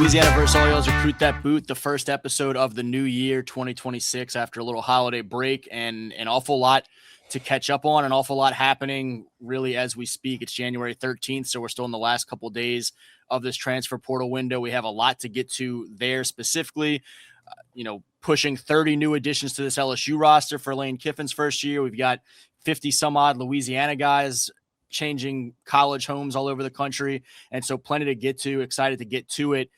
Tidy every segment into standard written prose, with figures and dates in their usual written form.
Louisiana versus Orioles Recruit That Boot, the first episode of the new year 2026 after a little holiday break, and an awful lot to catch up on, an awful lot happening really as we speak. It's January 13th, so we're still in the last couple of days of this transfer portal window. We have a lot to get to there specifically. Pushing 30 new additions to this LSU roster for Lane Kiffin's first year. We've got 50 some odd Louisiana guys changing college homes all over the country. And so plenty to get to, excited to get to it.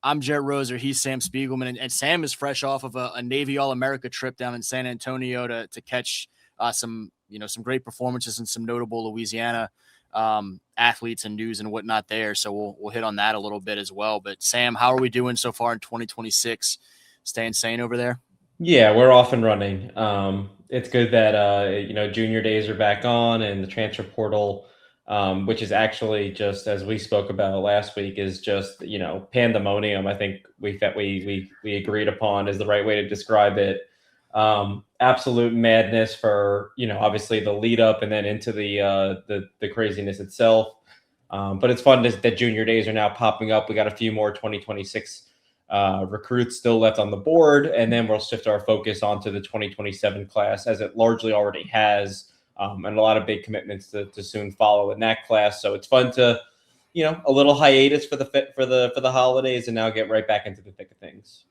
I'm Jarrett Roser. He's Sam Spiegelman. And Sam is fresh off of a Navy All-America trip down in San Antonio to catch some great performances and some notable Louisiana athletes and news and whatnot there. So we'll hit on that a little bit as well. But Sam, how are we doing so far in 2026? Staying sane over there? Yeah, we're off and running. It's good that junior days are back on, and the transfer portal, which is actually just as we spoke about last week, is just pandemonium. I think we agreed upon is the right way to describe it. Absolute madness for obviously the lead up and then into the craziness itself. But it's fun that junior days are now popping up. We got a few more 2026 recruits still left on the board, and then we'll shift our focus onto the 2027 class, as it largely already has, and a lot of big commitments to soon follow in that class. So it's fun to, a little hiatus for the holidays, and now get right back into the thick of things.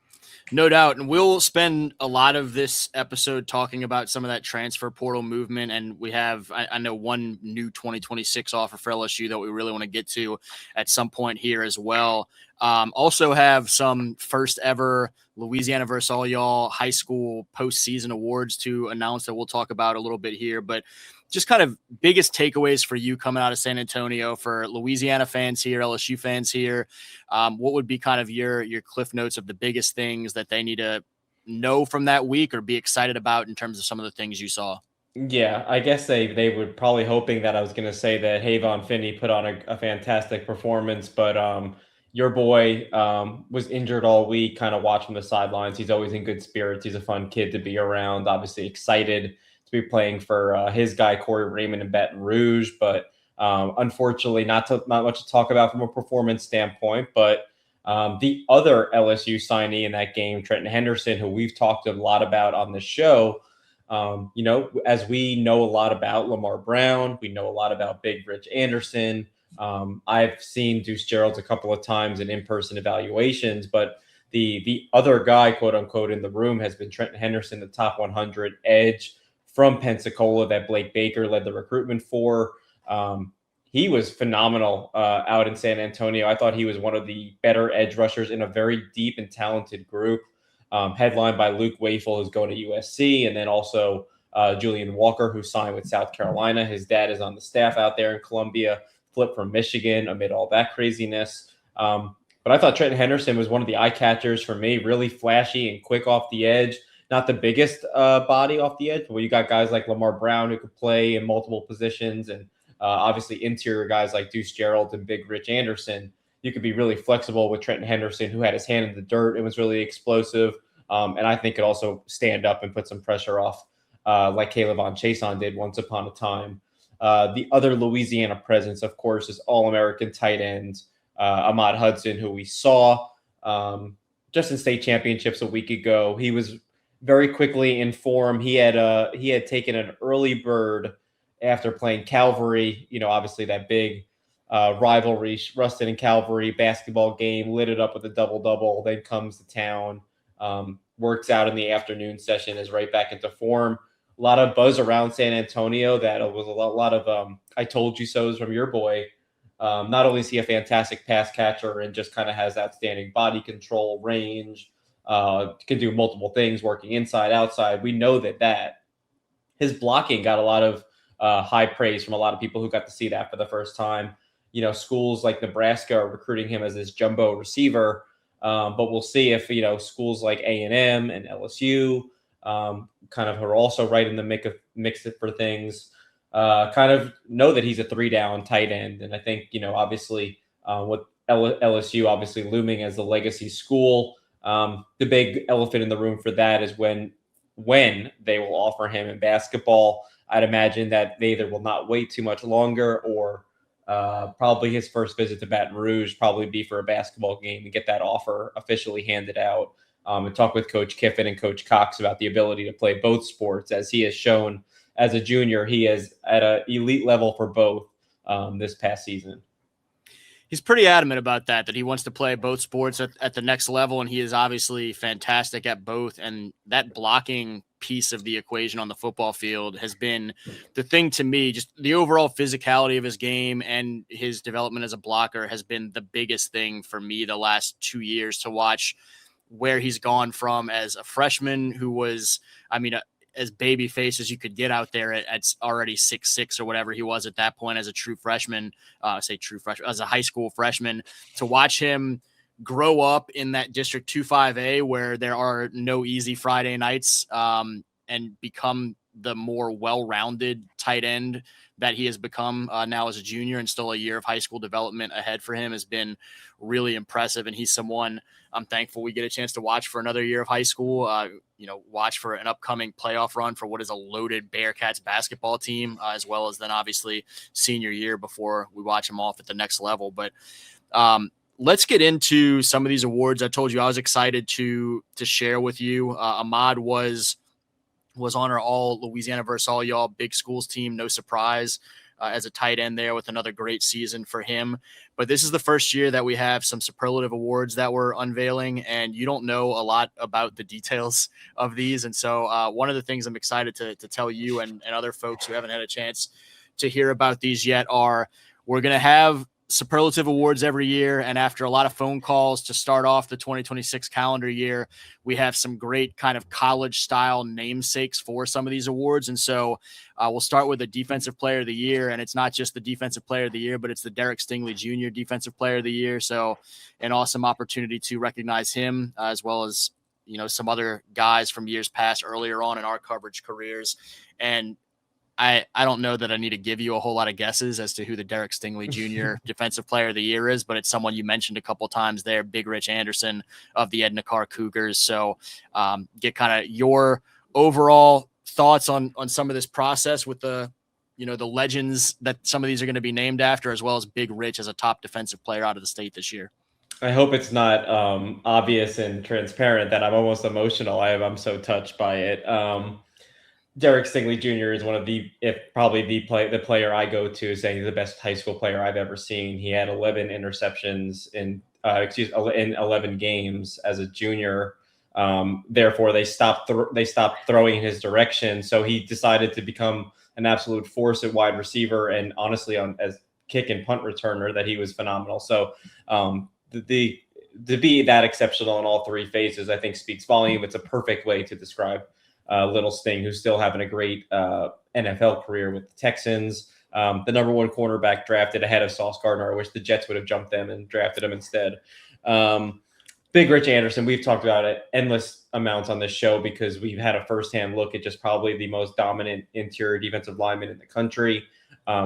No doubt. And we'll spend a lot of this episode talking about some of that transfer portal movement. And we have, I know, one new 2026 offer for LSU that we really want to get to at some point here as well. Also have some first ever Louisiana versus all y'all high school postseason awards to announce that we'll talk about a little bit here. But just kind of biggest takeaways for you coming out of San Antonio, for Louisiana fans here, LSU fans here. What would be kind of your cliff notes of the biggest things that they need to know from that week or be excited about in terms of some of the things you saw? Yeah, I guess they were probably hoping that I was going to say that Havon Finney put on a fantastic performance, but your boy was injured all week, kind of watching the sidelines. He's always in good spirits. He's a fun kid to be around, obviously excited to be playing for his guy, Corey Raymond in Baton Rouge. But unfortunately, not much to talk about from a performance standpoint. But the other LSU signee in that game, Trenton Henderson, who we've talked a lot about on the show, as we know a lot about Lamar Brown, we know a lot about Big Rich Anderson. I've seen Deuce Gerald's a couple of times in in-person evaluations, but the other guy, quote unquote, in the room has been Trenton Henderson, the top 100 edge from Pensacola that Blake Baker led the recruitment for. He was phenomenal out in San Antonio. I thought he was one of the better edge rushers in a very deep and talented group, headlined by Luke Wafel, who's going to USC, and then also Julian Walker, who signed with South Carolina. His dad is on the staff out there in Columbia, flipped from Michigan amid all that craziness. But I thought Trenton Henderson was one of the eye catchers for me, really flashy and quick off the edge. Not the biggest body off the edge, but you got guys like Lamar Brown who could play in multiple positions, and obviously interior guys like Deuce Gerald and Big Rich Anderson. You could be really flexible with Trenton Henderson, who had his hand in the dirt and was really explosive, and I think could also stand up and put some pressure off like Caleb Von Chason did once upon a time. The other Louisiana presence, of course, is All-American tight end Ahmad Hudson, who we saw just in state championships a week ago. He was very quickly in form. He had taken an early bird after playing Calvary. Obviously that big rivalry, Ruston and Calvary basketball game, lit it up with a double-double. Then comes to town, works out in the afternoon session, is right back into form. A lot of buzz around San Antonio that it was a lot of I told you so's from your boy. Not only is he a fantastic pass catcher and just kind of has outstanding body control, range, can do multiple things, working inside, outside. We know that his blocking got a lot of high praise from a lot of people who got to see that for the first time. Schools like Nebraska are recruiting him as this jumbo receiver, but we'll see if schools like A&M and LSU kind of are also right in the mix for things. Kind of know that he's a 3-down tight end, and I think obviously with LSU obviously looming as the legacy school, the big elephant in the room for that is when they will offer him in basketball. I'd imagine that they either will not wait too much longer or Probably his first visit to Baton Rouge probably be for a basketball game and get that offer officially handed out. And talk with Coach Kiffin and Coach Cox about the ability to play both sports, as he has shown as a junior. He is at an elite level for both this past season. He's pretty adamant about that he wants to play both sports at the next level, and he is obviously fantastic at both. And that blocking piece of the equation on the football field has been the thing to me. Just the overall physicality of his game and his development as a blocker has been the biggest thing for me the last 2 years, to watch where he's gone from as a freshman who was, as baby face as you could get out there at already 6'6" or whatever he was at that point as a true freshman, as a high school freshman, to watch him grow up in that District 2-5A where there are no easy Friday nights, and become the more well-rounded tight end that he has become now as a junior, and still a year of high school development ahead for him, has been really impressive. And he's someone I'm thankful we get a chance to watch for another year of high school, watch for an upcoming playoff run for what is a loaded Bearcats basketball team, as well as then obviously senior year before we watch him off at the next level. But let's get into some of these awards. I told you I was excited to share with you. Ahmad was on our all Louisiana versus all y'all big schools team. No surprise, as a tight end there, with another great season for him. But this is the first year that we have some superlative awards that we're unveiling, and you don't know a lot about the details of these. And so one of the things I'm excited to tell you and other folks who haven't had a chance to hear about these yet are, we're going to have superlative awards every year. And after a lot of phone calls to start off the 2026 calendar year, we have some great kind of college style namesakes for some of these awards. And so we'll start with the defensive player of the year. And it's not just the defensive player of the year, but it's the Derek Stingley Jr. defensive player of the year. So an awesome opportunity to recognize him, as well as, some other guys from years past earlier on in our coverage careers. And I don't know that I need to give you a whole lot of guesses as to who the Derek Stingley Jr. Defensive Player of the Year is, but it's someone you mentioned a couple times there, Big Rich Anderson of the Edna Carr Cougars. So get kind of your overall thoughts on some of this process with the legends that some of these are going to be named after, as well as Big Rich as a top defensive player out of the state this year. I hope it's not obvious and transparent that I'm almost emotional. I'm so touched by it. Derek Stingley Jr. is one of the player I go to saying he's the best high school player I've ever seen. He had 11 interceptions in 11 games as a junior. Therefore, they stopped throwing in his direction. So he decided to become an absolute force at wide receiver, and honestly, as kick and punt returner, that he was phenomenal. So to be that exceptional in all three phases, I think speaks volume. It's a perfect way to describe Little Sting, who's still having a great NFL career with the Texans. The number one cornerback drafted ahead of Sauce Gardner. I wish the Jets would have jumped them and drafted him instead. Big Rich Anderson, we've talked about it endless amounts on this show because we've had a firsthand look at just probably the most dominant interior defensive lineman in the country.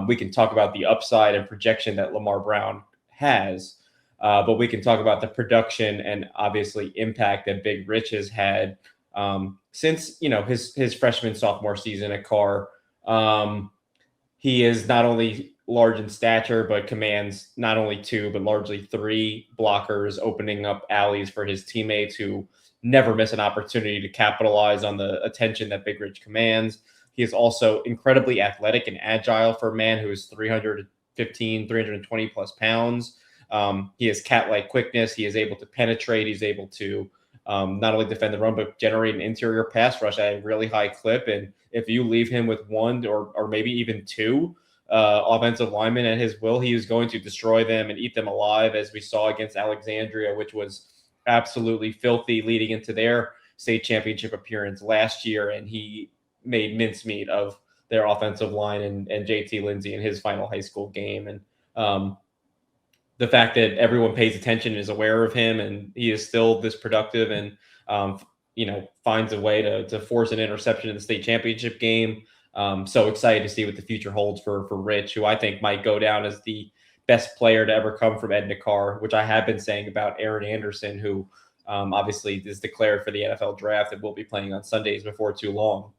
We can talk about the upside and projection that Lamar Brown has, but we can talk about the production and obviously impact that Big Rich has had since his freshman sophomore season at Carr. He is not only large in stature, but commands not only two, but largely three blockers, opening up alleys for his teammates who never miss an opportunity to capitalize on the attention that Big Rich commands. He is also incredibly athletic and agile for a man who is 320 plus pounds. He has cat-like quickness. He is able to penetrate. He's able to not only defend the run, but generate an interior pass rush at a really high clip. And if you leave him with one or maybe even two offensive linemen at his will, he is going to destroy them and eat them alive, as we saw against Alexandria, which was absolutely filthy leading into their state championship appearance last year. And he made mincemeat of their offensive line and JT Lindsay in his final high school game. And the fact that everyone pays attention and is aware of him, and he is still this productive and, finds a way to force an interception in the state championship game. So excited to see what the future holds for Rich, who I think might go down as the best player to ever come from Edna Carr, which I have been saying about Aaron Anderson, who obviously is declared for the NFL draft and will be playing on Sundays before too long.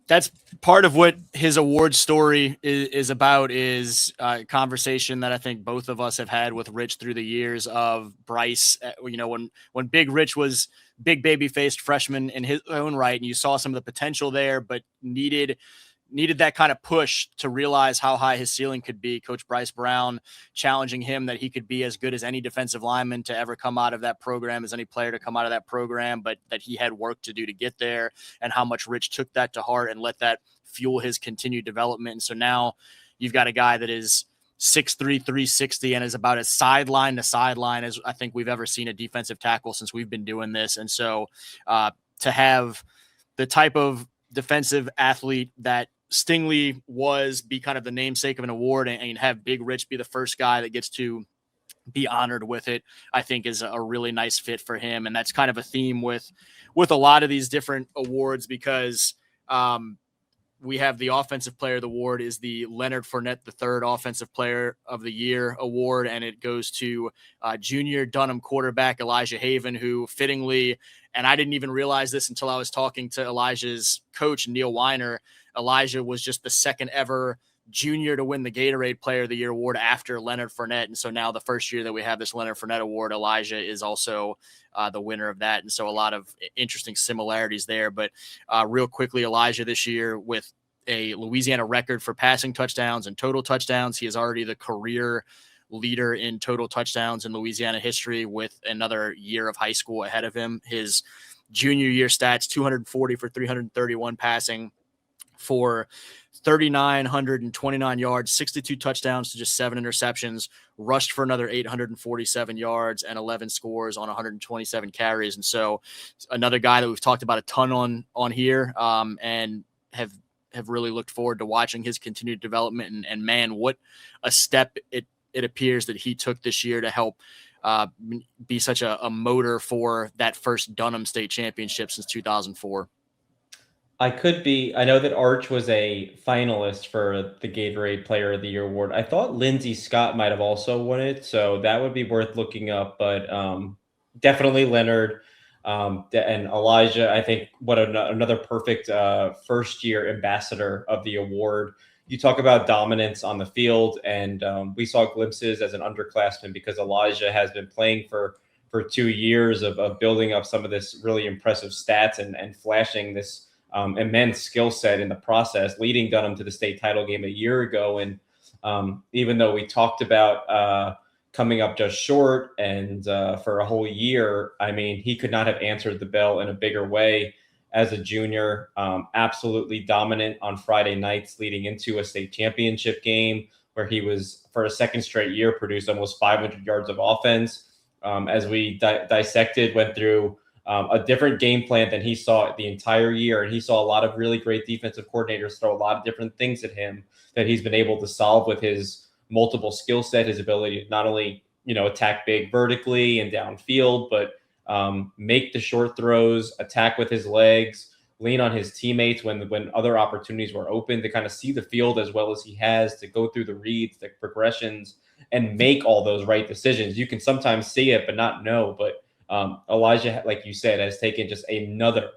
That's part of what his award story is about, is a conversation that I think both of us have had with Rich through the years of Bryce. When Big Rich was big baby faced freshman in his own right, and you saw some of the potential there, but needed that kind of push to realize how high his ceiling could be. Coach Bryce Brown challenging him that he could be as good as any defensive lineman to ever come out of that program, as any player to come out of that program, but that he had work to do to get there, and how much Rich took that to heart and let that fuel his continued development. And so now you've got a guy that is 6'3", 360, and is about as sideline to sideline as I think we've ever seen a defensive tackle since we've been doing this. And so to have the type of defensive athlete that Stingley be kind of the namesake of an award, and have Big Rich be the first guy that gets to be honored with it, I think is a really nice fit for him. And that's kind of a theme with a lot of these different awards, because we have the Offensive Player of the Award is the Leonard Fournette III Offensive Player of the Year award, and it goes to junior Dunham quarterback Elijah Haven, who fittingly, and I didn't even realize this until I was talking to Elijah's coach, Neil Weiner, Elijah was just the second ever junior to win the Gatorade Player of the Year award after Leonard Fournette. And so now the first year that we have this Leonard Fournette award, Elijah is also the winner of that. And so a lot of interesting similarities there. But real quickly, Elijah this year with a Louisiana record for passing touchdowns and total touchdowns. He is already the career leader in total touchdowns in Louisiana history, with another year of high school ahead of him. His junior year stats, 240 for 331 passing for 3,929 yards, 62 touchdowns to just 7 interceptions, rushed for another 847 yards and 11 scores on 127 carries. And so another guy that we've talked about a ton on here, and have really looked forward to watching his continued development. And man, what a step it appears that he took this year to help be such a motor for that first Dunham State Championship since 2004. I know that Arch was a finalist for the Gatorade Player of the Year award. I thought Lindsey Scott might have also won it, so that would be worth looking up. But definitely Leonard and Elijah. I think another perfect first-year ambassador of the award. You talk about dominance on the field, and we saw glimpses as an underclassman because Elijah has been playing for 2 years of building up some of this really impressive stats and flashing this immense skill set in the process, leading Dunham to the state title game a year ago. And even though we talked about coming up just short and for a whole year, I mean, he could not have answered the bell in a bigger way as a junior. Absolutely dominant on Friday nights leading into a state championship game, where he was, for a second straight year, produced almost 500 yards of offense. As we dissected, went through a different game plan than he saw the entire year. And he saw a lot of really great defensive coordinators throw a lot of different things at him that he's been able to solve with his multiple skill set, his ability to not only, attack big vertically and downfield, but make the short throws, attack with his legs, lean on his teammates when other opportunities were open, to kind of see the field as well as he has, to go through the reads, the progressions, and make all those right decisions. You can sometimes see it, but not know. But Elijah, like you said, has taken just another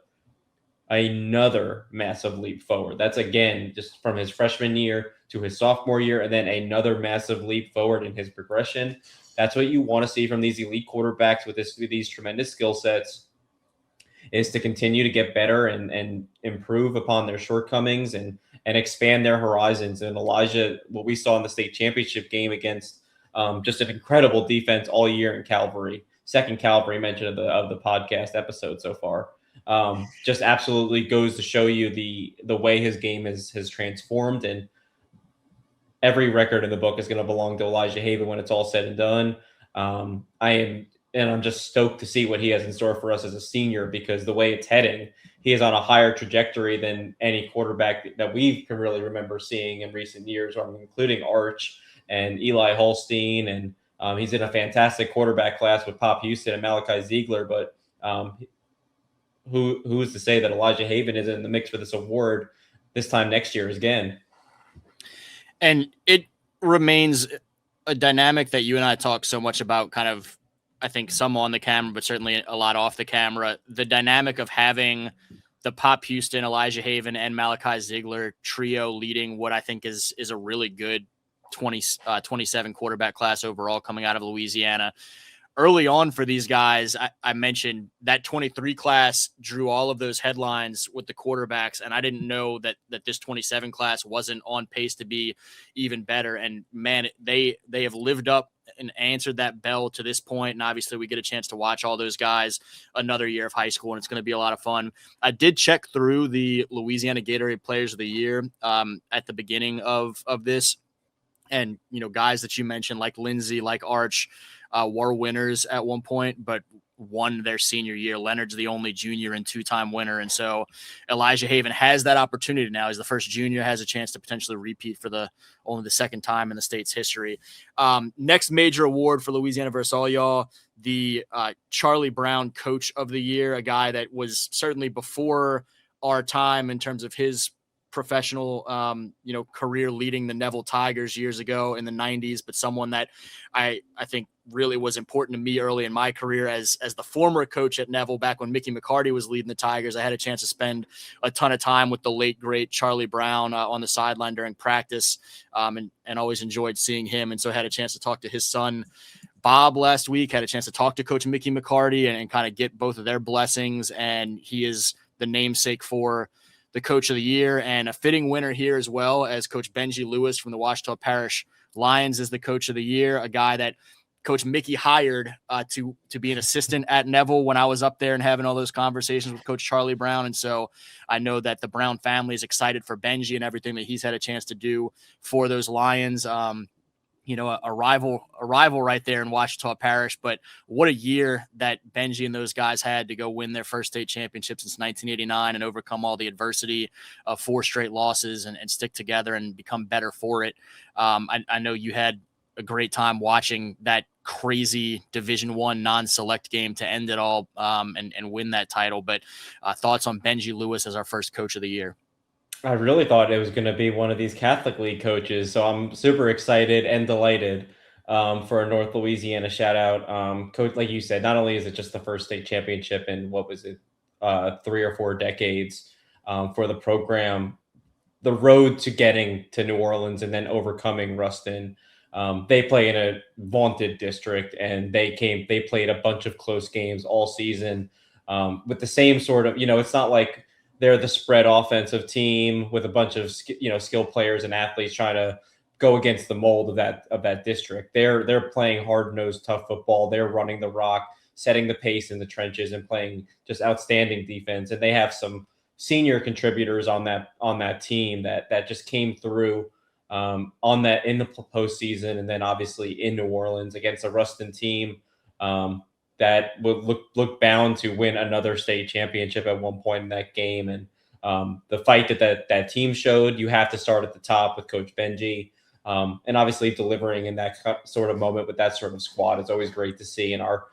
massive leap forward. That's, again, just from his freshman year to his sophomore year, and then another massive leap forward in his progression. That's what you want to see from these elite quarterbacks with these tremendous skill sets, is to continue to get better and improve upon their shortcomings and expand their horizons. And Elijah, what we saw in the state championship game against just an incredible defense all year in Calvary, second Calvary mention of the podcast episode so far, just absolutely goes to show you the way his game has transformed. And every record in the book is going to belong to Elijah Haven when it's all said and done. I'm just stoked to see what he has in store for us as a senior, because the way it's heading, he is on a higher trajectory than any quarterback that we can really remember seeing in recent years, including Arch and Eli Holstein. And he's in a fantastic quarterback class with Pop Houston and Malachi Ziegler. But who is to say that Elijah Haven isn't in the mix for this award this time next year again? And it remains a dynamic that you and I talk so much about, kind of, I think some on the camera, but certainly a lot off the camera, the dynamic of having Pop Houston, Elijah Haven, and Malachi Ziegler trio leading what I think is a really good 27 quarterback class overall coming out of Louisiana. Early on for these guys, I mentioned that 23 class drew all of those headlines with the quarterbacks, and I didn't know that this 27 class wasn't on pace to be even better. And man, they have lived up and answered that bell to this point. And obviously we get a chance to watch all those guys another year of high school, and it's going to be a lot of fun. I did check through the Louisiana Gatorade Players of the Year at the beginning of this. And, guys that you mentioned like Lindsey, like Arch, were winners at one point, but won their senior year. Leonard's the only junior and two-time winner. And so Elijah Haven has that opportunity now. He's the first junior, has a chance to potentially repeat for only the second time in the state's history. Next major award for Louisiana versus all y'all, the Charlie Brown Coach of the Year, a guy that was certainly before our time in terms of his professional, career leading the Neville Tigers years ago in the 90s, but someone that I think really was important to me early in my career as the former coach at Neville back when Mickey McCarty was leading the Tigers. I had a chance to spend a ton of time with the late, great Charlie Brown on the sideline during practice, and always enjoyed seeing him. And so I had a chance to talk to his son, Bob, last week, had a chance to talk to Coach Mickey McCarty and kind of get both of their blessings. And he is the namesake for the Coach of the Year, and a fitting winner here as well, as Coach Benji Lewis from the Ouachita Parish Lions is the Coach of the Year, a guy that Coach Mickey hired to be an assistant at Neville when I was up there and having all those conversations with Coach Charlie Brown. And so I know that the Brown family is excited for Benji and everything that he's had a chance to do for those Lions. A rival right there in Ouachita Parish. But what a year that Benji and those guys had to go win their first state championship since 1989 and overcome all the adversity of 4 straight losses and stick together and become better for it. I know you had a great time watching that crazy Division I non-select game to end it all and win that title. But thoughts on Benji Lewis as our first Coach of the Year? I really thought it was going to be one of these Catholic League coaches, so I'm super excited and delighted for a North Louisiana shout out. Coach, like you said, not only is it just the first state championship in 3 or 4 decades for the program, the road to getting to New Orleans and then overcoming Ruston. They play in a vaunted district, and they played a bunch of close games all season with the same sort of, it's not like they're the spread offensive team with a bunch of skilled players and athletes trying to go against the mold of that district. They're playing hard-nosed, tough football. They're running the rock, setting the pace in the trenches, and playing just outstanding defense. And they have some senior contributors on that team that just came through in the postseason, and then obviously in New Orleans against a Ruston team that would look bound to win another state championship at one point in that game. And the fight that team showed, you have to start at the top with Coach Benji, and obviously delivering in that sort of moment with that sort of squad. It's always great to see, and our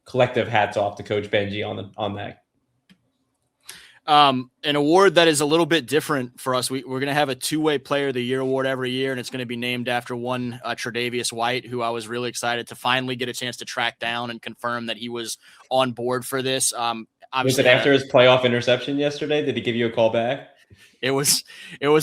collective hats off to Coach Benji on that. An award that is a little bit different for us. We're going to have a 2-way Player of the Year award every year, and it's going to be named after one Tre'Davious White, who I was really excited to finally get a chance to track down and confirm that he was on board for this. Was it after his playoff interception yesterday? Did he give you a call back? It was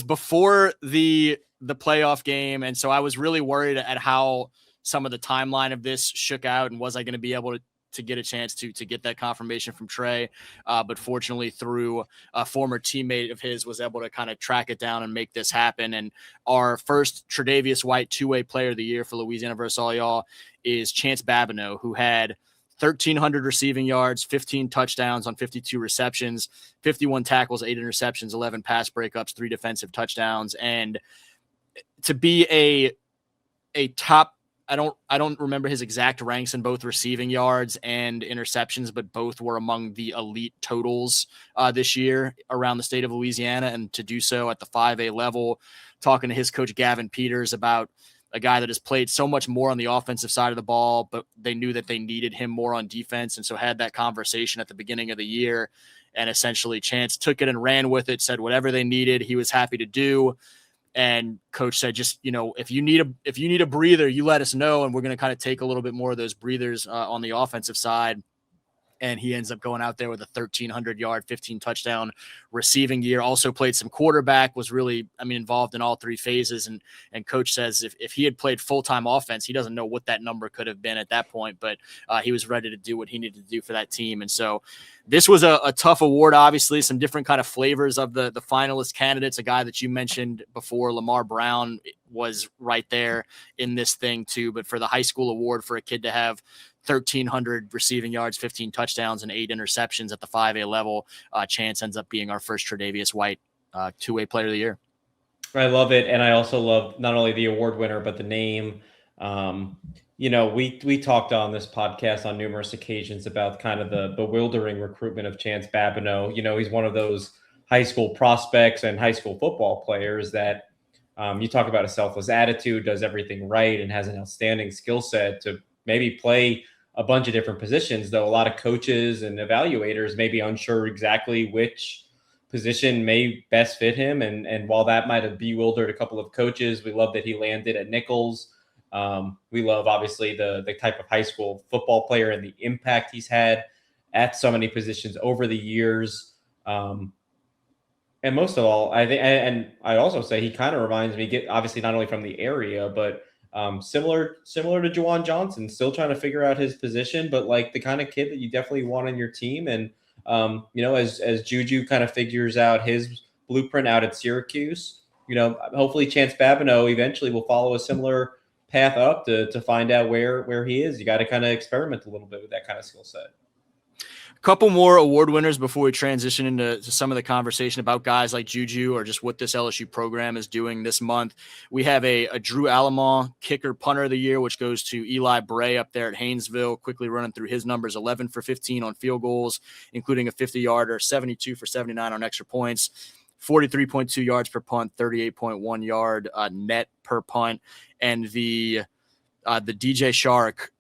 before the playoff game, and so I was really worried at how some of the timeline of this shook out, and was I going to be able to get a chance to get that confirmation from Trey. But fortunately, through a former teammate of his, was able to kind of track it down and make this happen. And our first Tre'Davious White 2-way Player of the Year for Louisiana versus all y'all is Chance Babineau, who had 1,300 receiving yards, 15 touchdowns on 52 receptions, 51 tackles, 8 interceptions, 11 pass breakups, 3 defensive touchdowns. And to be a top, I don't remember his exact ranks in both receiving yards and interceptions, but both were among the elite totals this year around the state of Louisiana. And to do so at the 5A level, talking to his coach, Gavin Peters, about a guy that has played so much more on the offensive side of the ball, but they knew that they needed him more on defense. And so had that conversation at the beginning of the year, and essentially Chance took it and ran with it, said whatever they needed, he was happy to do. And coach said, just, if you need a breather, you let us know. And we're going to kind of take a little bit more of those breathers on the offensive side. and he ends up going out there with a 1,300 yard, 15 touchdown receiving year. Also played some quarterback, was really, involved in all three phases. And coach says if he had played full-time offense, he doesn't know what that number could have been at that point, but he was ready to do what he needed to do for that team. And so this was a tough award, obviously, some different kind of flavors of the finalist candidates. A guy that you mentioned before, Lamar Brown, was right there in this thing too. But for the high school award for a kid to have 1,300 receiving yards, 15 touchdowns, and 8 interceptions at the 5A level, Chance ends up being our first Tre'Davious White two-way player of the year. I love it. And I also love not only the award winner, but the name. We talked on this podcast on numerous occasions about kind of the bewildering recruitment of Chance Babineau. He's one of those high school prospects and high school football players that you talk about a selfless attitude, does everything right, and has an outstanding skill set to maybe play a bunch of different positions, though a lot of coaches and evaluators may be unsure exactly which position may best fit him. And while that might have bewildered a couple of coaches, we love that he landed at Nichols. We love, obviously, the type of high school football player and the impact he's had at so many positions over the years. And most of all, I think, and I also say he kind of reminds me, obviously not only from the area, but similar to Juwan Johnson, still trying to figure out his position, but like the kind of kid that you definitely want on your team. And as Juju kind of figures out his blueprint out at Syracuse, hopefully Chance Babineau eventually will follow a similar path up to find out where he is. You got to kind of experiment a little bit with that kind of skill set. Couple more award winners before we transition into some of the conversation about guys like Juju or just what this LSU program is doing this month. We have a Drew Allemont kicker punter of the year, which goes to Eli Bray up there at Haynesville, quickly running through his numbers: 11 for 15 on field goals, including a 50-yarder, 72 for 79 on extra points, 43.2 yards per punt, 38.1 yard net per punt. And the DJ Shark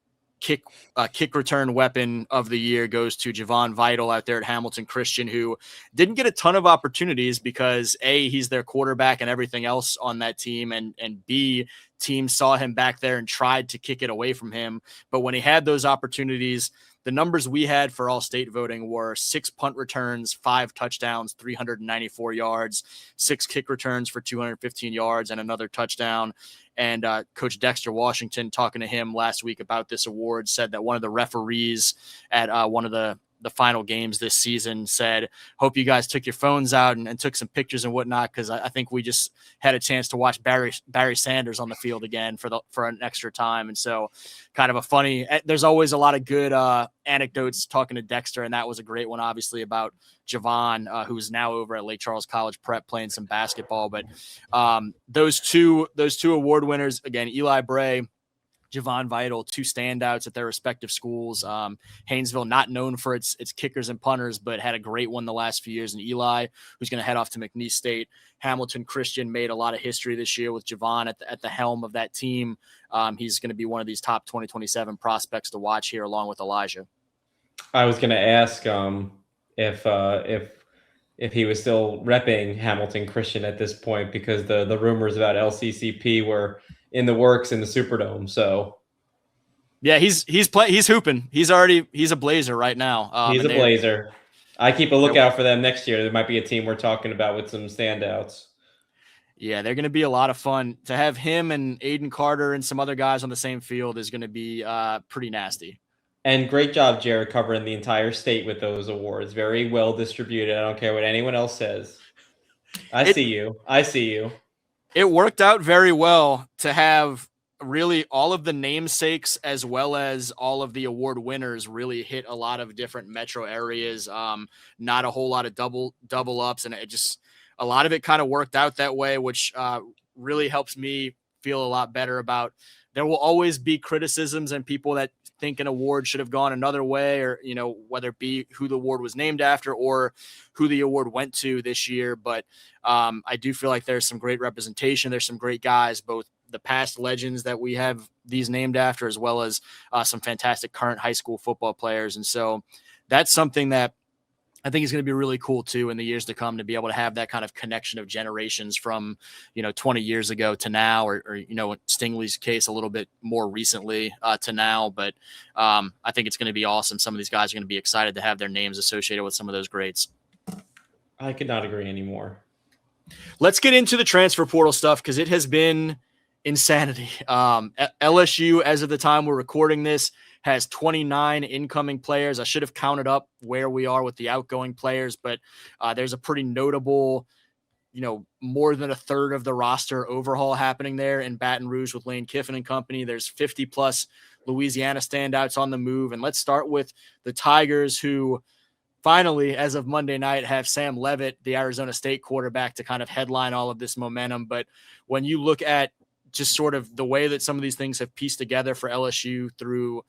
kick return weapon of the year goes to Javon Vital out there at Hamilton Christian, who didn't get a ton of opportunities because A, he's their quarterback and everything else on that team, and B, teams saw him back there and tried to kick it away from him. But when he had those opportunities, the numbers we had for all state voting were 6 punt returns, 5 touchdowns, 394 yards, 6 kick returns for 215 yards, and another touchdown. And Coach Dexter Washington, talking to him last week about this award, said that one of the referees at one of the final games this season said, hope you guys took your phones out and took some pictures and whatnot, because I think we just had a chance to watch Barry Sanders on the field again for an extra time. And so kind of a funny, there's always a lot of good anecdotes talking to Dexter, and that was a great one, obviously, about Javon, who's now over at Lake Charles College Prep playing some basketball. But those two award winners, again, Eli Bray, Javon Vital, 2 standouts at their respective schools. Haynesville, not known for its kickers and punters, but had a great one the last few years. And Eli, who's going to head off to McNeese State. Hamilton Christian made a lot of history this year with Javon at the helm of that team. He's going to be one of these top 2027 prospects to watch here, along with Elijah. I was going to ask if he was still repping Hamilton Christian at this point, because the rumors about LCCP were in the works in the Superdome. So yeah, he's hooping. He's a Blazer right now. He's a Blazer. I keep a lookout for them next year. There might be a team we're talking about with some standouts. Yeah, they're going to be a lot of fun. To have him and Aiden Carter and some other guys on the same field is going to be pretty nasty. And great job, Jared, covering the entire state with those awards. Very well distributed. I don't care what anyone else says. I see you. It worked out very well to have really all of the namesakes as well as all of the award winners really hit a lot of different metro areas. Not a whole lot of double ups, and a lot of it kind of worked out that way, which really helps me feel a lot better about. There will always be criticisms and people that think an award should have gone another way, or, whether it be who the award was named after or who the award went to this year. But I do feel like there's some great representation. There's some great guys, both the past legends that we have these named after, as well as some fantastic current high school football players. And so that's something that I think it's going to be really cool too in the years to come to be able to have that kind of connection of generations from, 20 years ago to now, or in Stingley's case, a little bit more recently to now. But I think it's going to be awesome. Some of these guys are going to be excited to have their names associated with some of those greats. I could not agree anymore. Let's get into the transfer portal stuff because it has been insanity. LSU, as of the time we're recording this, has 29 incoming players. I should have counted up where we are with the outgoing players, but there's a pretty notable, more than a third of the roster overhaul happening there in Baton Rouge with Lane Kiffin and company. There's 50 plus Louisiana standouts on the move. And let's start with the Tigers, who finally, as of Monday night, have Sam Leavitt, the Arizona State quarterback, to kind of headline all of this momentum. But when you look at just sort of the way that some of these things have pieced together for LSU through,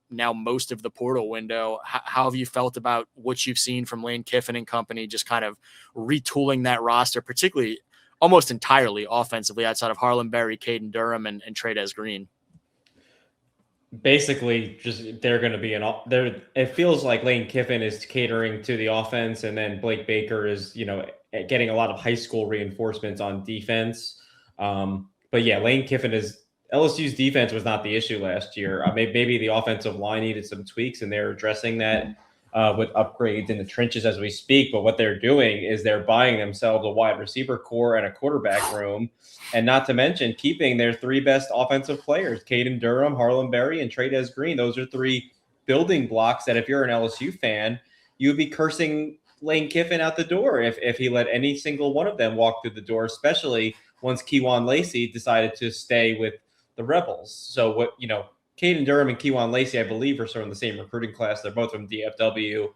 now most of the portal window, how have you felt about what you've seen from Lane Kiffin and company, just kind of retooling that roster, particularly almost entirely offensively outside of Harlem Berry, Caden Durham, and Trey'Dez Green? Basically, just they're going to be there. It feels like Lane Kiffin is catering to the offense, and then Blake Baker is, getting a lot of high school reinforcements on defense. But yeah, Lane Kiffin LSU's defense was not the issue last year. Maybe the offensive line needed some tweaks, and they're addressing that with upgrades in the trenches as we speak. But what they're doing is they're buying themselves a wide receiver core and a quarterback room, and not to mention keeping their three best offensive players, Caden Durham, Harlem Berry, and Trey'Dez Green. Those are three building blocks that if you're an LSU fan, you would be cursing Lane Kiffin out the door if he let any single one of them walk through the door, especially once Kewan Lacey decided to stay with the Rebels. So Caden Durham and Kewan Lacey, I believe, are sort of in the same recruiting class. They're both from DFW,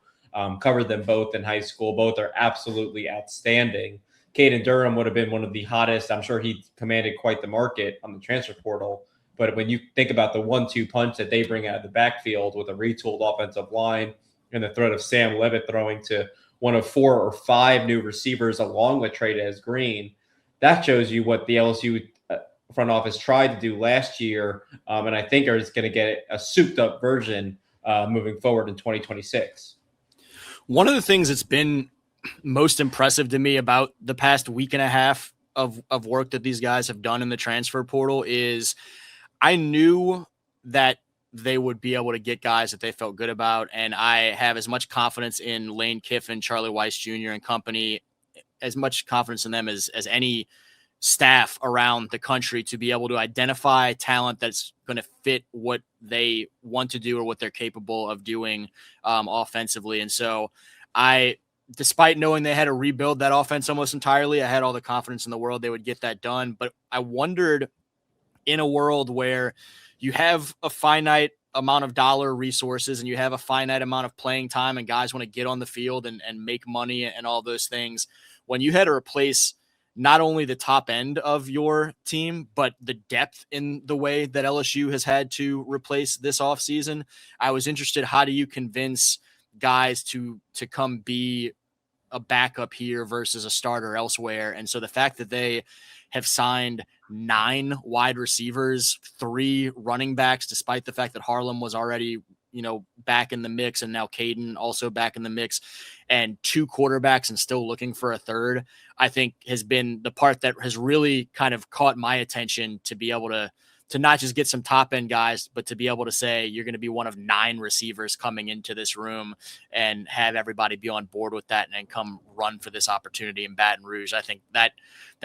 covered them both in high school. Both are absolutely outstanding. Caden Durham would have been one of the hottest. I'm sure he commanded quite the market on the transfer portal. But when you think about the 1-2 punch that they bring out of the backfield with a retooled offensive line and the threat of Sam Leavitt throwing to one of 4 or 5 new receivers along with Trey'Dez Green, that shows you what the LSU front office tried to do last year, and I think is going to get a souped-up version moving forward in 2026. One of the things that's been most impressive to me about the past week and a half of work that these guys have done in the transfer portal is I knew that they would be able to get guys that they felt good about, and I have as much confidence in Lane Kiffin, Charlie Weiss Jr. and company, as much confidence in them as any staff around the country to be able to identify talent that's going to fit what they want to do or what they're capable of doing offensively. And so despite knowing they had to rebuild that offense almost entirely, I had all the confidence in the world they would get that done. But I wondered, in a world where you have a finite amount of dollar resources and you have a finite amount of playing time and guys want to get on the field and make money and all those things, when you had to replace not only the top end of your team, but the depth in the way that LSU has had to replace this offseason, I was interested, how do you convince guys to come be a backup here versus a starter elsewhere? And so the fact that they have signed 9 wide receivers, 3 running backs, despite the fact that Harlem was already, back in the mix, and now Caden also back in the mix, and 2 quarterbacks and still looking for a third, I think has been the part that has really kind of caught my attention, to be able to not just get some top end guys, but to be able to say you're going to be one of 9 receivers coming into this room and have everybody be on board with that and come run for this opportunity in Baton Rouge. I think that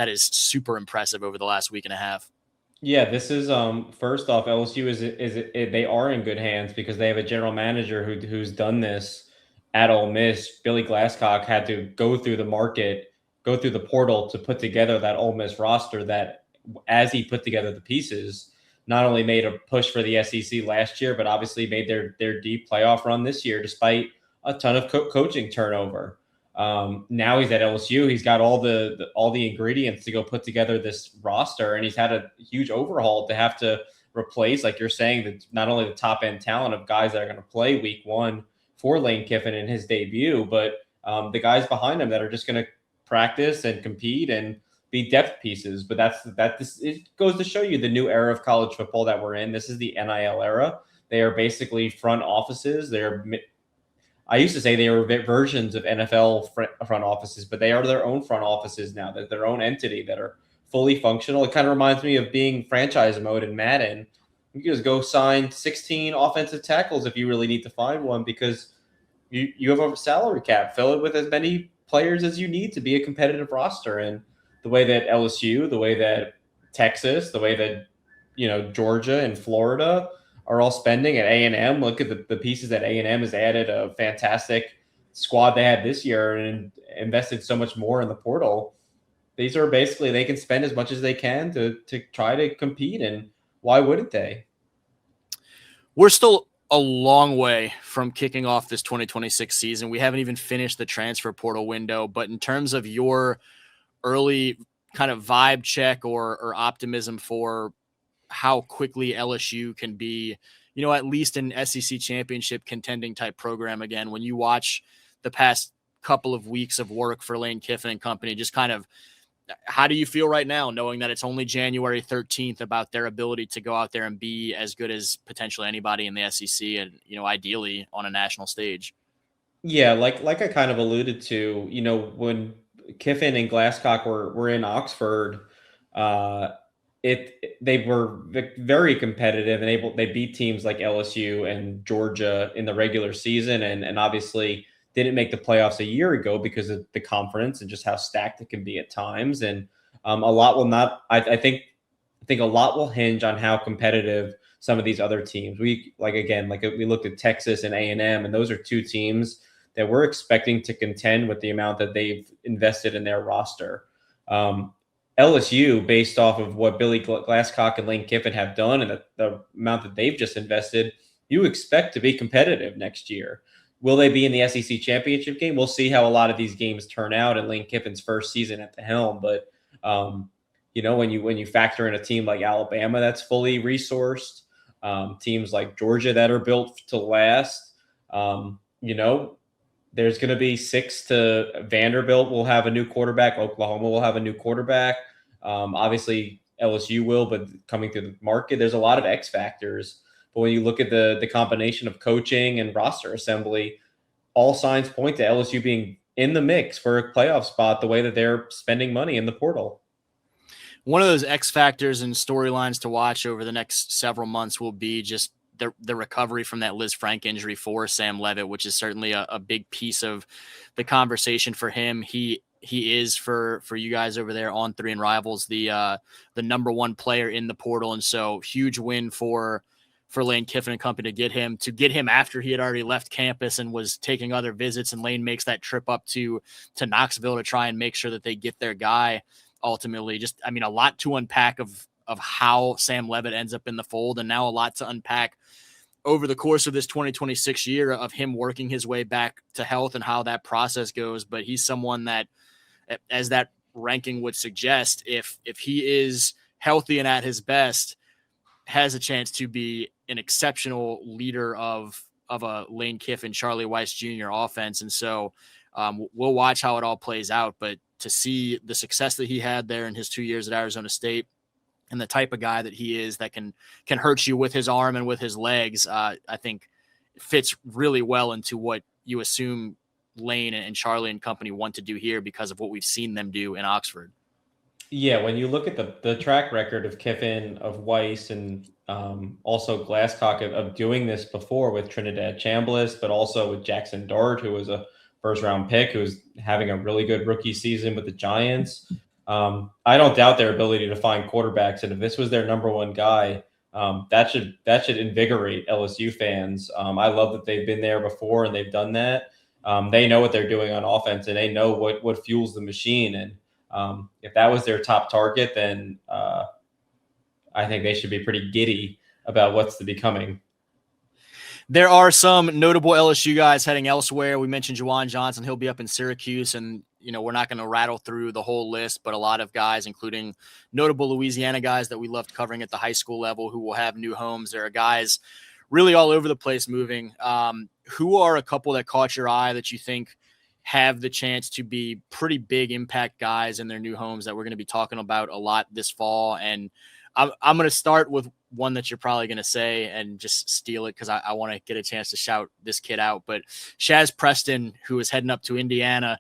is super impressive over the last week and a half. Yeah, this is first off, LSU is they are in good hands because they have a general manager who's done this at Ole Miss. Billy Glasscock had to go through the portal to put together that Ole Miss roster that, as he put together the pieces, not only made a push for the SEC last year, but obviously made their deep playoff run this year despite a ton of coaching turnover. Now he's at LSU. He's got all the ingredients to go put together this roster, and he's had a huge overhaul to have to replace, like you're saying, that not only the top end talent of guys that are going to play week 1 for Lane Kiffin in his debut, but the guys behind him that are just going to practice and compete and be depth pieces. But it goes to show you the new era of college football that we're in. This is the NIL era. They are basically front offices. They're I used to say they were versions of NFL front offices, but they are their own front offices now. They're their own entity that are fully functional. It kind of reminds me of being franchise mode in Madden. You can just go sign 16 offensive tackles if you really need to find one, because you have a salary cap. Fill it with as many players as you need to be a competitive roster. And the way that LSU, the way that Texas, the way that Georgia and Florida are all spending at A&M. Look at the pieces that A&M has added. A fantastic squad they had this year and invested so much more in the portal. These are basically, they can spend as much as they can to try to compete, and why wouldn't they? We're still a long way from kicking off this 2026 season. We haven't even finished the transfer portal window, but in terms of your early kind of vibe check or optimism for how quickly LSU can be, at least an SEC championship contending type program again, when you watch the past couple of weeks of work for Lane Kiffin and company, just kind of, how do you feel right now, knowing that it's only January 13th, about their ability to go out there and be as good as potentially anybody in the SEC and, ideally on a national stage? Yeah, like I kind of alluded to, when Kiffin and Glasscock were in Oxford, uh, they were very competitive and they beat teams like LSU and Georgia in the regular season, and obviously didn't make the playoffs a year ago because of the conference and just how stacked it can be at times. And a lot will not. I think a lot will hinge on how competitive some of these other teams. We we looked at Texas and A&M, and those are two teams that we're expecting to contend with the amount that they've invested in their roster. LSU, based off of what Billy Glasscock and Lane Kiffin have done and the amount that they've just invested, you expect to be competitive next year. Will they be in the SEC championship game? We'll see how a lot of these games turn out in Lane Kiffin's first season at the helm. But when you factor in a team like Alabama that's fully resourced, teams like Georgia that are built to last, there's going to be 6 to Vanderbilt will have a new quarterback. Oklahoma will have a new quarterback. Obviously, LSU will, but coming through the market, there's a lot of X factors. But when you look at the combination of coaching and roster assembly, all signs point to LSU being in the mix for a playoff spot the way that they're spending money in the portal. One of those X factors and storylines to watch over the next several months will be just the recovery from that Liz Frank injury for Sam Levitt, which is certainly a big piece of the conversation for him. He is for you guys over there on 3 and Rivals, the number 1 player in the portal. And so huge win for Lane Kiffin and company to get him after he had already left campus and was taking other visits. And Lane makes that trip up to Knoxville to try and make sure that they get their guy ultimately. Just, a lot to unpack of how Sam Levitt ends up in the fold, and now a lot to unpack over the course of this 2026 year of him working his way back to health and how that process goes. But he's someone that, as that ranking would suggest, if he is healthy and at his best, has a chance to be an exceptional leader of a Lane Kiffin, Charlie Weiss Jr. offense. And so we'll watch how it all plays out. But to see the success that he had there in his 2 years at Arizona State, and the type of guy that he is that can hurt you with his arm and with his legs, I think fits really well into what you assume Lane and Charlie and company want to do here because of what we've seen them do in Oxford. Yeah, when you look at the track record of Kiffin, of Weiss, and also Glasscock of doing this before with Trinidad Chambliss, but also with Jackson Dart, who was a first-round pick, who was having a really good rookie season with the Giants. I don't doubt their ability to find quarterbacks, and if this was their number 1 guy, that should invigorate LSU fans. I love that they've been there before and they've done that. They know what they're doing on offense, and they know what fuels the machine. And if that was their top target, then I think they should be pretty giddy about what's to be coming. There are some notable LSU guys heading elsewhere. We mentioned Juwan Johnson. He'll be up in Syracuse, and we're not going to rattle through the whole list, but a lot of guys, including notable Louisiana guys that we loved covering at the high school level, who will have new homes. There are guys really all over the place moving. Who are a couple that caught your eye that you think have the chance to be pretty big impact guys in their new homes that we're going to be talking about a lot this fall. And I'm going to start with one that you're probably going to say and just steal it because I want to get a chance to shout this kid out. But Shaz Preston, who is heading up to Indiana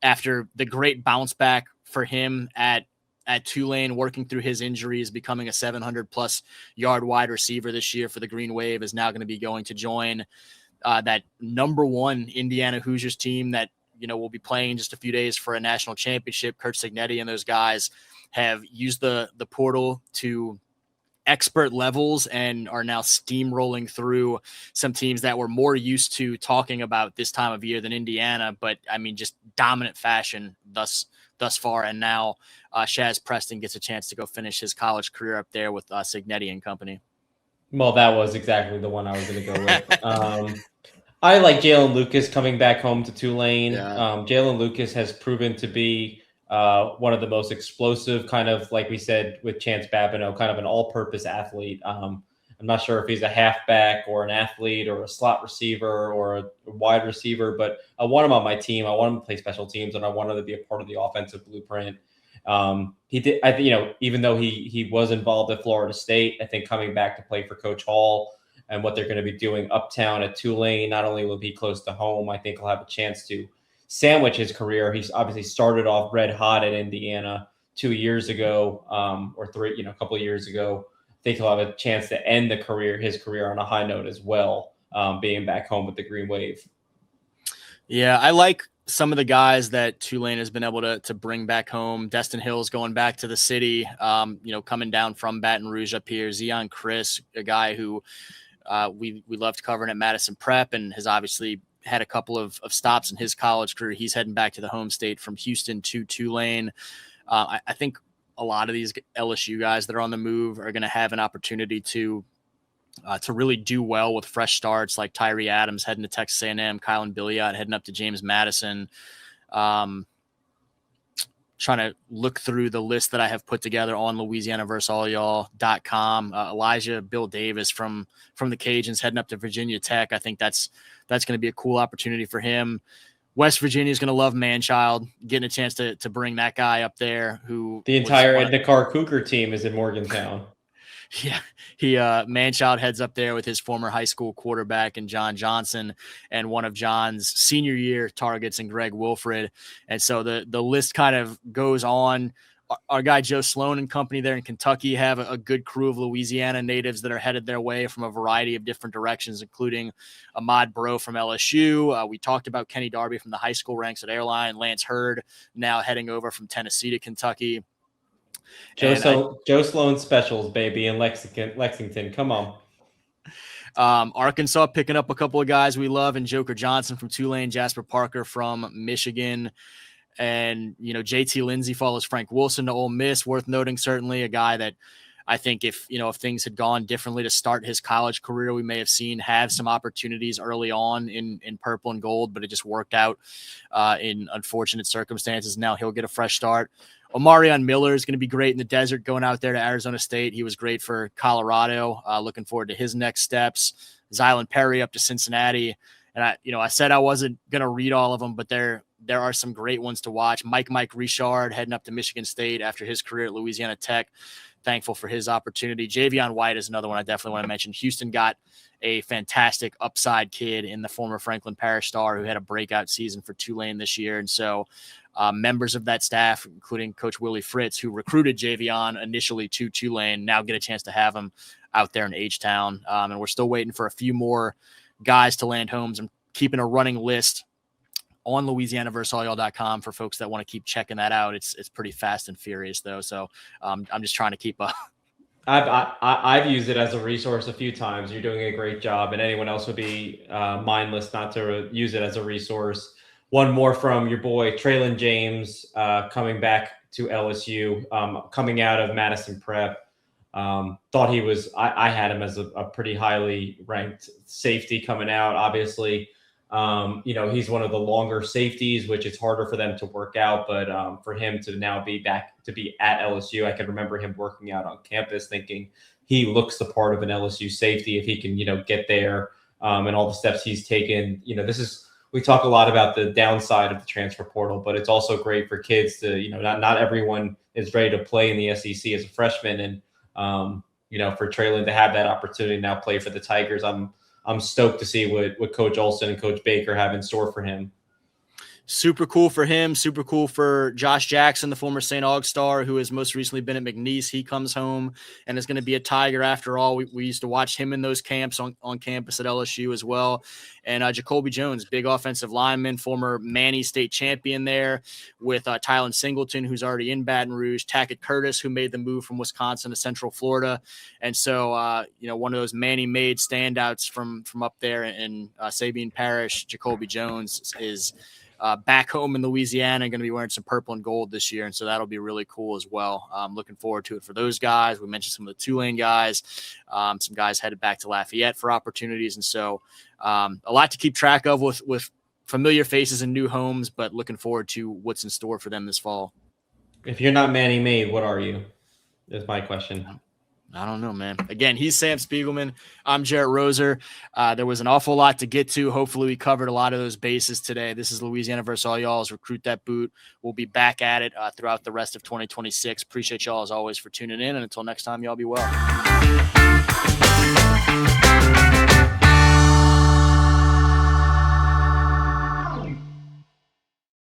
after the great bounce back for him at Tulane, working through his injuries, becoming a 700+ yard wide receiver this year for the Green Wave, is now going to be going to join that number one Indiana Hoosiers team that, will be playing in just a few days for a national championship. Kurt Cignetti and those guys have used the portal to expert levels and are now steamrolling through some teams that we're more used to talking about this time of year than Indiana. But I mean, just dominant fashion thus far. And now Shaz Preston gets a chance to go finish his college career up there with Cignetti and company. Well, that was exactly the one I was going to go with. I like Jalen Lucas coming back home to Tulane. Yeah. Jalen Lucas has proven to be one of the most explosive, kind of like we said with Chance Babineau, kind of an all-purpose athlete. I'm not sure if he's a halfback or an athlete or a slot receiver or a wide receiver, but I want him on my team. I want him to play special teams, and I want him to be a part of the offensive blueprint. He did, even though he was involved at Florida State, I think coming back to play for Coach Hall and what they're going to be doing uptown at Tulane, not only will he be close to home, I think he'll have a chance to sandwich his career. He's obviously started off red hot at Indiana 2 years ago, or three, a couple of years ago. I think he'll have a chance to end his career on a high note as well, being back home with the Green Wave. Yeah, I like some of the guys that Tulane has been able to bring back home. Destin Hill's going back to the city, coming down from Baton Rouge up here. Zion Chris, a guy who we loved covering at Madison Prep and has obviously had a couple of stops in his college career. He's heading back to the home state from Houston to Tulane. I think a lot of these LSU guys that are on the move are going to have an opportunity to really do well with fresh starts, like Tyree Adams heading to Texas A&M, Kylan Billiot heading up to James Madison. Trying to look through the list that I have put together on LouisianaVersusAllYall.com. Elijah Bill Davis from the Cajuns heading up to Virginia Tech. I think that's going to be a cool opportunity for him. West Virginia is going to love Manchild, getting a chance to bring that guy up there. Who the entire Edna Carr Cougar team is in Morgantown. Yeah, Manchild heads up there with his former high school quarterback and John Johnson and one of John's senior year targets and Greg Wilfred. And so the list kind of goes on. Our guy Joe Sloan and company there in Kentucky have a good crew of Louisiana natives that are headed their way from a variety of different directions, including Ahmad Bro from LSU. We talked about Kenny Darby from the high school ranks at Airline, Lance Hurd now heading over from Tennessee to Kentucky. Joe Sloan specials, baby, in Lexington. Come on. Arkansas picking up a couple of guys we love, and Joker Johnson from Tulane, Jasper Parker from Michigan. And, JT Lindsay follows Frank Wilson to Ole Miss. Worth noting, certainly a guy that I think if things had gone differently to start his college career, we may have seen have some opportunities early on in purple and gold, but it just worked out in unfortunate circumstances. Now he'll get a fresh start. Omarion Miller is going to be great in the desert going out there to Arizona State. He was great for Colorado. Looking forward to his next steps. Zylan Perry up to Cincinnati. And I said I wasn't going to read all of them, but there are some great ones to watch. Mike Richard heading up to Michigan State after his career at Louisiana Tech. Thankful for his opportunity. Javion White is another one I definitely want to mention. Houston got a fantastic upside kid in the former Franklin Parish Star who had a breakout season for Tulane this year. And so members of that staff, including Coach Willie Fritz, who recruited Javion initially to Tulane, now get a chance to have him out there in H-Town. And we're still waiting for a few more guys to land homes. I'm keeping a running list on LouisianaVersusAllYall.com for folks that want to keep checking that out. It's pretty fast and furious though. So I'm just trying to keep up. I've used it as a resource a few times. You're doing a great job, and anyone else would be mindless not to use it as a resource. One more from your boy Traylon James, coming back to LSU, coming out of Madison Prep. Thought he was. I had him as a pretty highly ranked safety coming out. Obviously, he's one of the longer safeties, which it's harder for them to work out. But for him to now be back to be at LSU, I can remember him working out on campus thinking he looks the part of an LSU safety if he can, get there and all the steps he's taken. This is we talk a lot about the downside of the transfer portal, but it's also great for kids to, not everyone is ready to play in the SEC as a freshman. And, for Traylon to have that opportunity now play for the Tigers, I'm stoked to see what Coach Olson and Coach Baker have in store for him. Super cool for him. Super cool for Josh Jackson, the former St. Aug star, who has most recently been at McNeese. He comes home and is going to be a Tiger after all. We used to watch him in those camps on campus at LSU as well. And Jacoby Jones, big offensive lineman, former Manny State champion there, with Tylen Singleton, who's already in Baton Rouge, Tackett Curtis, who made the move from Wisconsin to Central Florida. And so, one of those Manny-made standouts from up there in Sabine Parish, Jacoby Jones, is back home in Louisiana and going to be wearing some purple and gold this year. And so that'll be really cool as well. I'm looking forward to it for those guys. We mentioned some of the Tulane guys, some guys headed back to Lafayette for opportunities. And so a lot to keep track of with familiar faces and new homes, but looking forward to what's in store for them this fall. If you're not Manny made, what are you? That's my question. I don't know, man. Again, he's Sam Spiegelman. I'm Jarrett Roser. There was an awful lot to get to. Hopefully we covered a lot of those bases today. This is Louisiana versus all y'all's Recruit That Boot. We'll be back at it throughout the rest of 2026. Appreciate y'all as always for tuning in. And until next time, y'all be well.